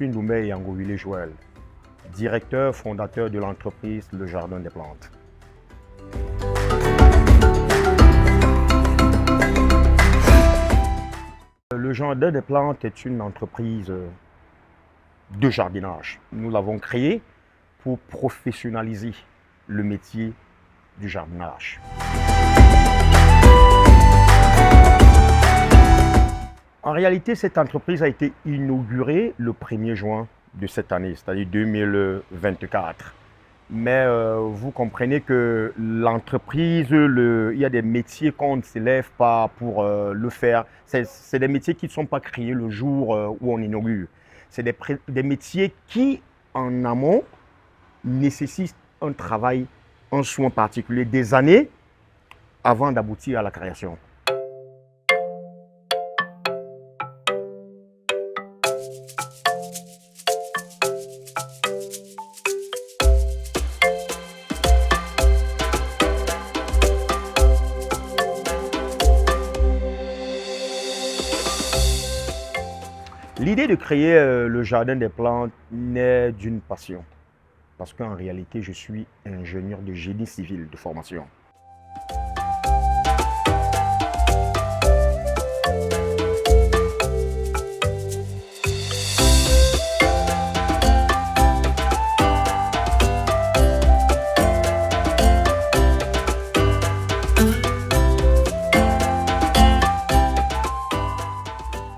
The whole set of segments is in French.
suis Ndoumbe Yangovile Joël, directeur fondateur de l'entreprise Le Jardin des Plantes. Le Jardin des Plantes est une entreprise de jardinage. Nous l'avons créé pour professionnaliser le métier du jardinage. En réalité, cette entreprise a été inaugurée le 1er juin de cette année, c'est-à-dire 2024. Mais vous comprenez que l'entreprise, il y a des métiers qu'on ne s'élève pas pour le faire. C'est des métiers qui ne sont pas créés le jour où on inaugure. C'est des métiers qui, en amont, nécessitent un travail, un soin particulier, des années avant d'aboutir à la création. L'idée de créer le Jardin des Plantes naît d'une passion. Parce qu'en réalité, je suis ingénieur de génie civil de formation.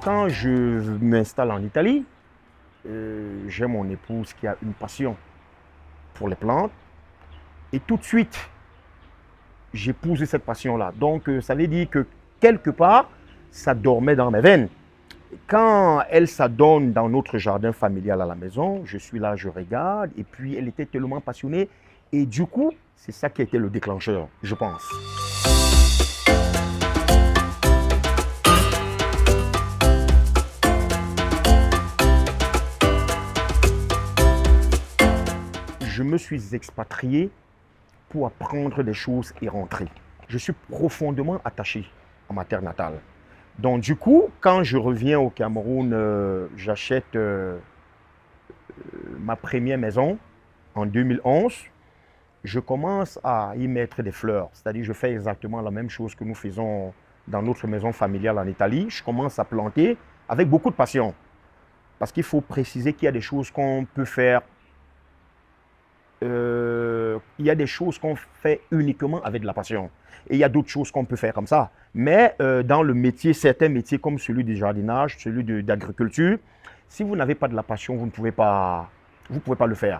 Quand je m'installe en Italie, j'ai mon épouse qui a une passion pour les plantes. Et tout de suite, j'épouse cette passion-là. Donc, ça veut dire que quelque part, ça dormait dans mes veines. Quand elle s'adonne dans notre jardin familial à la maison, je suis là, je regarde. Et puis, elle était tellement passionnée. Et du coup, c'est ça qui a été le déclencheur, je pense. Je me suis expatrié pour apprendre des choses et rentrer. Je suis profondément attaché à ma terre natale. Donc du coup, quand je reviens au Cameroun, j'achète ma première maison en 2011. Je commence à y mettre des fleurs. C'est-à-dire je fais exactement la même chose que nous faisons dans notre maison familiale en Italie. Je commence à planter avec beaucoup de passion. Parce qu'il faut préciser qu'il y a des choses qu'on peut faire. Il y a des choses qu'on fait uniquement avec de la passion. Et il y a d'autres choses qu'on peut faire comme ça. Mais dans le métier, certains métiers comme celui du jardinage, celui d'agriculture, si vous n'avez pas de la passion, vous ne pouvez pas, le faire.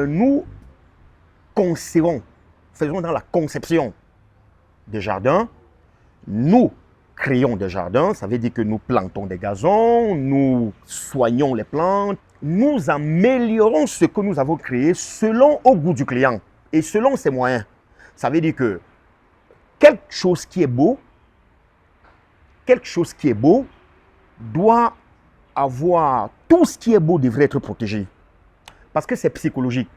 Nous concevons, faisons dans la conception des jardins, nous créons des jardins, ça veut dire que nous plantons des gazons, nous soignons les plantes, nous améliorons ce que nous avons créé selon au goût du client et selon ses moyens. Ça veut dire que quelque chose qui est beau doit avoir, tout ce qui est beau devrait être protégé. Parce que c'est psychologique.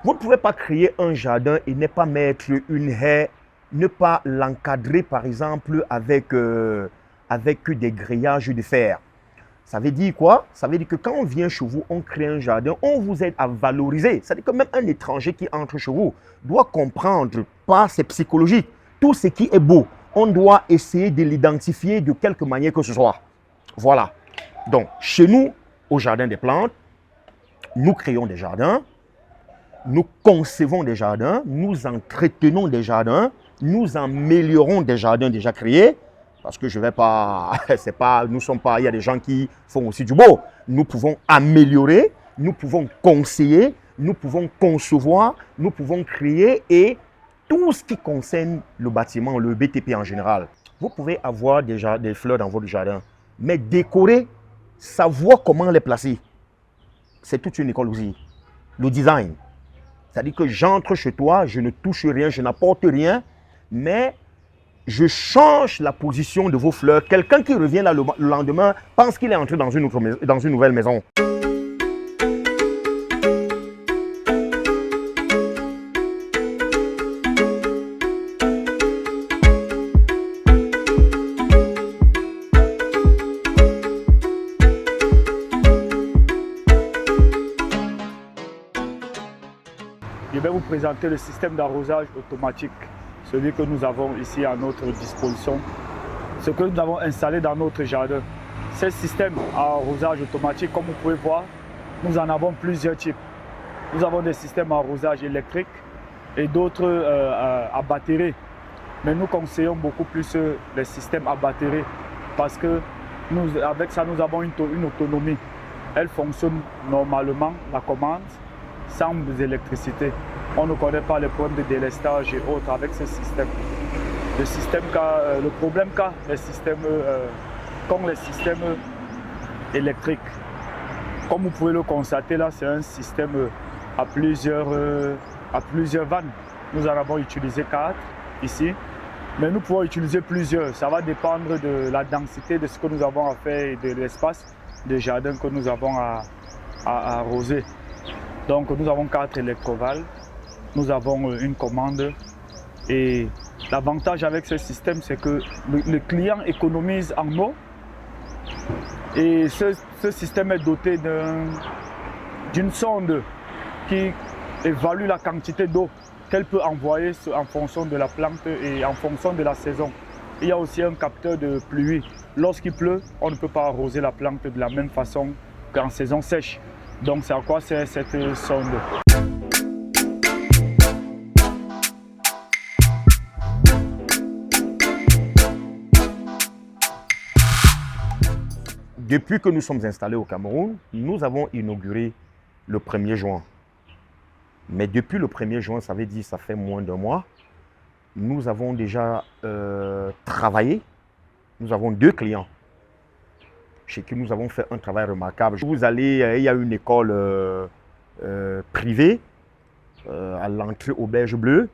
Vous ne pouvez pas créer un jardin et ne pas mettre une haie, ne pas l'encadrer par exemple avec des grillages de fer. Ça veut dire quoi? Ça veut dire que quand on vient chez vous, on crée un jardin, on vous aide à valoriser. C'est-à-dire que même un étranger qui entre chez vous doit comprendre, pas c'est psychologique, tout ce qui est beau, on doit essayer de l'identifier de quelque manière que ce soit. Voilà. Donc, chez nous, au Jardin des Plantes, nous créons des jardins, nous concevons des jardins, nous entretenons des jardins, nous améliorons des jardins déjà créés, parce que je ne vais pas, nous sommes pas, il y a des gens qui font aussi du beau. Nous pouvons améliorer, nous pouvons conseiller, nous pouvons concevoir, nous pouvons créer et tout ce qui concerne le bâtiment, le BTP en général. Vous pouvez avoir déjà des fleurs dans votre jardin, mais décorer, savoir comment les placer. C'est toute une école aussi. Le design. C'est-à-dire que j'entre chez toi, je ne touche rien, je n'apporte rien, mais je change la position de vos fleurs. Quelqu'un qui revient là le lendemain pense qu'il est entré dans une nouvelle maison. Je vais vous présenter le système d'arrosage automatique, celui que nous avons ici à notre disposition, ce que nous avons installé dans notre jardin. Ce système à arrosage automatique, comme vous pouvez voir, nous en avons plusieurs types. Nous avons des systèmes à arrosage électrique et d'autres à batterie. Mais nous conseillons beaucoup plus les systèmes à batterie parce que avec ça, nous avons une autonomie. Elle fonctionne normalement, la commande, sans électricité. On ne connaît pas les problèmes de délestage et autres avec ce système. Le problème qu'a les systèmes, comme les systèmes électriques. Comme vous pouvez le constater là, c'est un système à plusieurs vannes. Nous en avons utilisé 4 ici, mais nous pouvons utiliser plusieurs. Ça va dépendre de la densité de ce que nous avons à faire et de l'espace de jardin que nous avons à arroser. Donc nous avons 4 électrovales, nous avons une commande et l'avantage avec ce système c'est que le client économise en eau et ce système est doté d'une sonde qui évalue la quantité d'eau qu'elle peut envoyer en fonction de la plante et en fonction de la saison. Il y a aussi un capteur de pluie. Lorsqu'il pleut, on ne peut pas arroser la plante de la même façon qu'en saison sèche. Donc c'est à quoi sert cette sonde? Depuis que nous sommes installés au Cameroun, nous avons inauguré le 1er juin. Mais depuis le 1er juin, ça veut dire ça fait moins d'1 mois, nous avons déjà travaillé. Nous avons 2 clients chez qui nous avons fait un travail remarquable. Vous allez, il y a une école privée à l'entrée Auberge Bleue.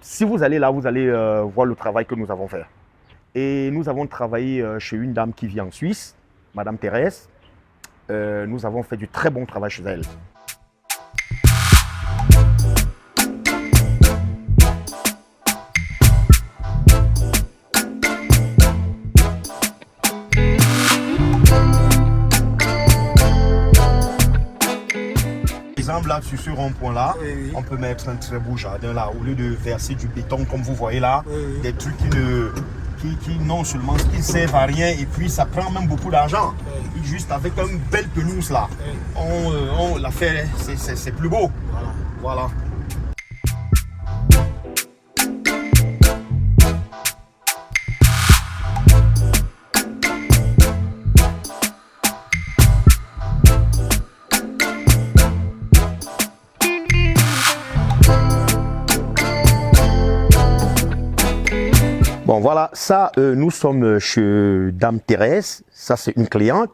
Si vous allez là, vous allez voir le travail que nous avons fait. Et nous avons travaillé chez une dame qui vit en Suisse, Madame Thérèse. Nous avons fait du très bon travail chez elle. Là, sur ce rond-point-là, oui. On peut mettre un très beau jardin là, au lieu de verser du béton comme vous voyez là, oui. Des trucs qui non seulement qui servent à rien et puis ça prend même beaucoup d'argent. Oui. Juste avec une belle pelouse là, oui. On l'a fait, c'est plus beau. Voilà. Bon voilà, ça nous sommes chez Dame Thérèse, ça c'est une cliente.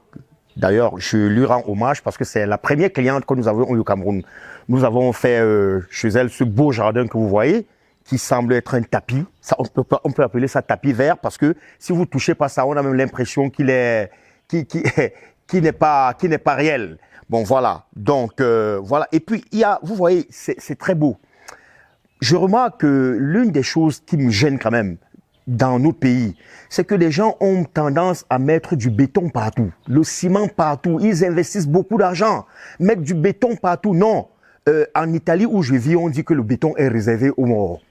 D'ailleurs, je lui rends hommage parce que c'est la première cliente que nous avons eu au Cameroun. Nous avons fait chez elle ce beau jardin que vous voyez, qui semble être un tapis. Ça, on peut appeler ça tapis vert parce que si vous touchez pas ça, on a même l'impression qu'il n'est pas réel. Bon voilà, donc voilà. Et puis vous voyez, c'est très beau. Je remarque que l'une des choses qui me gêne quand même dans nos pays, c'est que les gens ont tendance à mettre du béton partout, le ciment partout. Ils investissent beaucoup d'argent. Mettre du béton partout, non. En Italie où je vis, on dit que le béton est réservé aux morts.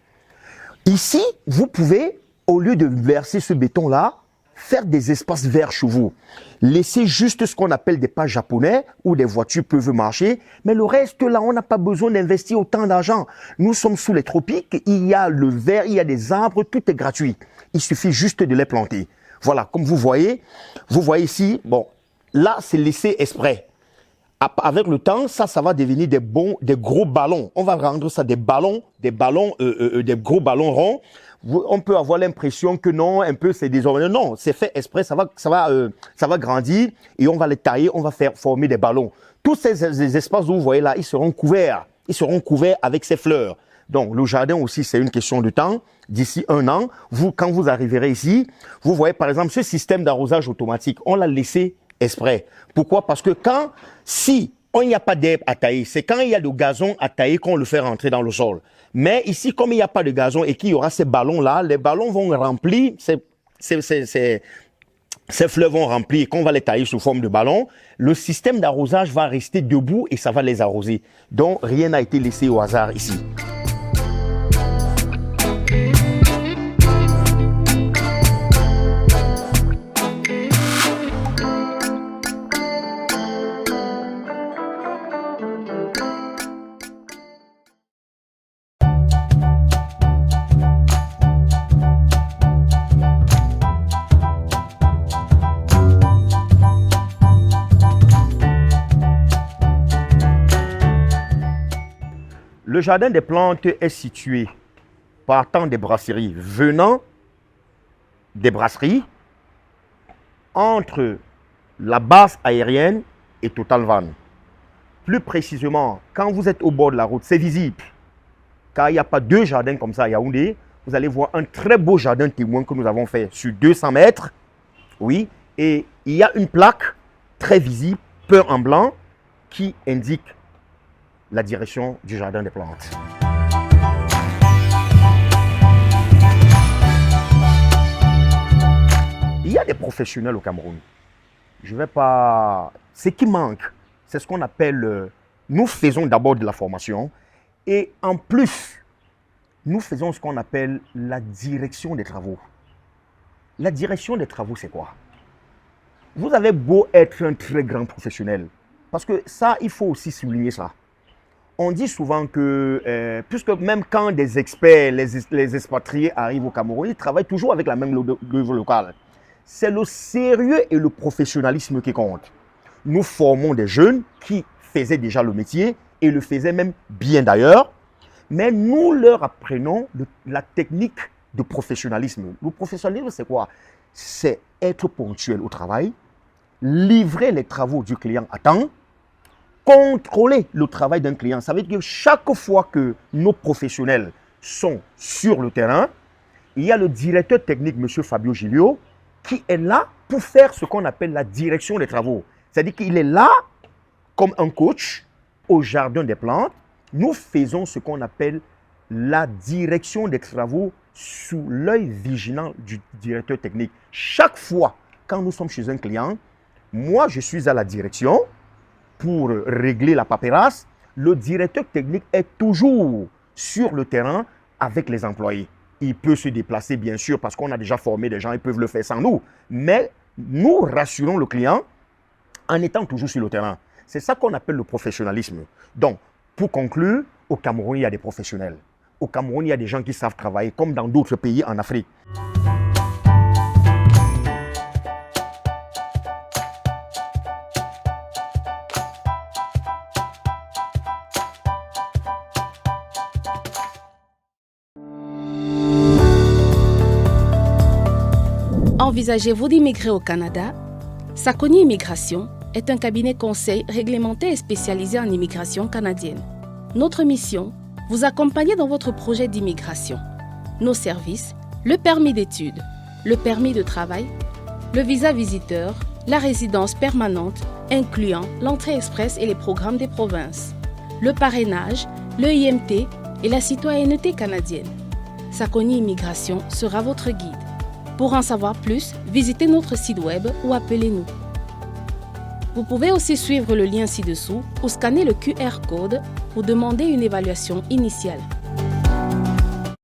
Ici, vous pouvez, au lieu de verser ce béton-là, faire des espaces verts chez vous. Laissez juste ce qu'on appelle des pas japonais où des voitures peuvent marcher. Mais le reste, là, on n'a pas besoin d'investir autant d'argent. Nous sommes sous les tropiques. Il y a le vert, il y a des arbres, tout est gratuit. Il suffit juste de les planter. Voilà, comme vous voyez ici, bon, là, c'est laissé exprès. Avec le temps, ça va devenir des gros ballons. On va rendre ça des gros ballons ronds. On peut avoir l'impression que non, un peu c'est désormais. Non, c'est fait exprès, ça va grandir et on va les tailler, on va faire former des ballons. Tous ces espaces que vous voyez là, ils seront couverts avec ces fleurs. Donc, le jardin aussi, c'est une question de temps. D'ici 1 an, quand vous arriverez ici, vous voyez par exemple ce système d'arrosage automatique, on l'a laissé exprès. Pourquoi? Parce que si il n'y a pas d'herbe à tailler, c'est quand il y a du gazon à tailler qu'on le fait rentrer dans le sol. Mais ici, comme il n'y a pas de gazon et qu'il y aura ces ballons-là, les ballons vont remplir, ces fleurs vont remplir, qu'on va les tailler sous forme de ballons. Le système d'arrosage va rester debout et ça va les arroser. Donc, rien n'a été laissé au hasard ici. Le jardin des plantes est situé partant des brasseries, venant des brasseries, entre la base aérienne et Total Van. Plus précisément, quand vous êtes au bord de la route, c'est visible. Car il n'y a pas 2 jardins comme ça à Yaoundé. Vous allez voir un très beau jardin témoin que nous avons fait sur 200 mètres. Oui, et il y a une plaque très visible, peint en blanc, qui indique la direction du jardin des plantes. Il y a des professionnels au Cameroun. Je vais pas... Ce qui manque, c'est ce qu'on appelle... Nous faisons d'abord de la formation et en plus, nous faisons ce qu'on appelle la direction des travaux. La direction des travaux, c'est quoi? Vous avez beau être un très grand professionnel, parce que ça, il faut aussi souligner ça. On dit souvent que, puisque même quand des experts, les expatriés arrivent au Cameroun, ils travaillent toujours avec la même œuvre locale. C'est le sérieux et le professionnalisme qui comptent. Nous formons des jeunes qui faisaient déjà le métier et le faisaient même bien d'ailleurs, mais nous leur apprenons la technique de professionnalisme. Le professionnalisme, c'est quoi? C'est être ponctuel au travail, livrer les travaux du client à temps, contrôler le travail d'un client. Ça veut dire que chaque fois que nos professionnels sont sur le terrain, il y a le directeur technique, M. Fabio Gilio, qui est là pour faire ce qu'on appelle la direction des travaux. C'est-à-dire qu'il est là comme un coach au jardin des plantes. Nous faisons ce qu'on appelle la direction des travaux sous l'œil vigilant du directeur technique. Chaque fois, quand nous sommes chez un client, moi, je suis à la direction pour régler la paperasse. Le directeur technique est toujours sur le terrain avec les employés. Il peut se déplacer, bien sûr, parce qu'on a déjà formé des gens, ils peuvent le faire sans nous. Mais nous rassurons le client en étant toujours sur le terrain. C'est ça qu'on appelle le professionnalisme. Donc, pour conclure, au Cameroun, il y a des professionnels. Au Cameroun, il y a des gens qui savent travailler, comme dans d'autres pays en Afrique. Envisagez-vous d'immigrer au Canada? Sakoni Immigration est un cabinet conseil réglementé et spécialisé en immigration canadienne. Notre mission, vous accompagner dans votre projet d'immigration. Nos services, le permis d'études, le permis de travail, le visa visiteur, la résidence permanente, incluant l'entrée express et les programmes des provinces, le parrainage, le IMT et la citoyenneté canadienne. Sakoni Immigration sera votre guide. Pour en savoir plus, visitez notre site web ou appelez-nous. Vous pouvez aussi suivre le lien ci-dessous ou scanner le QR code pour demander une évaluation initiale.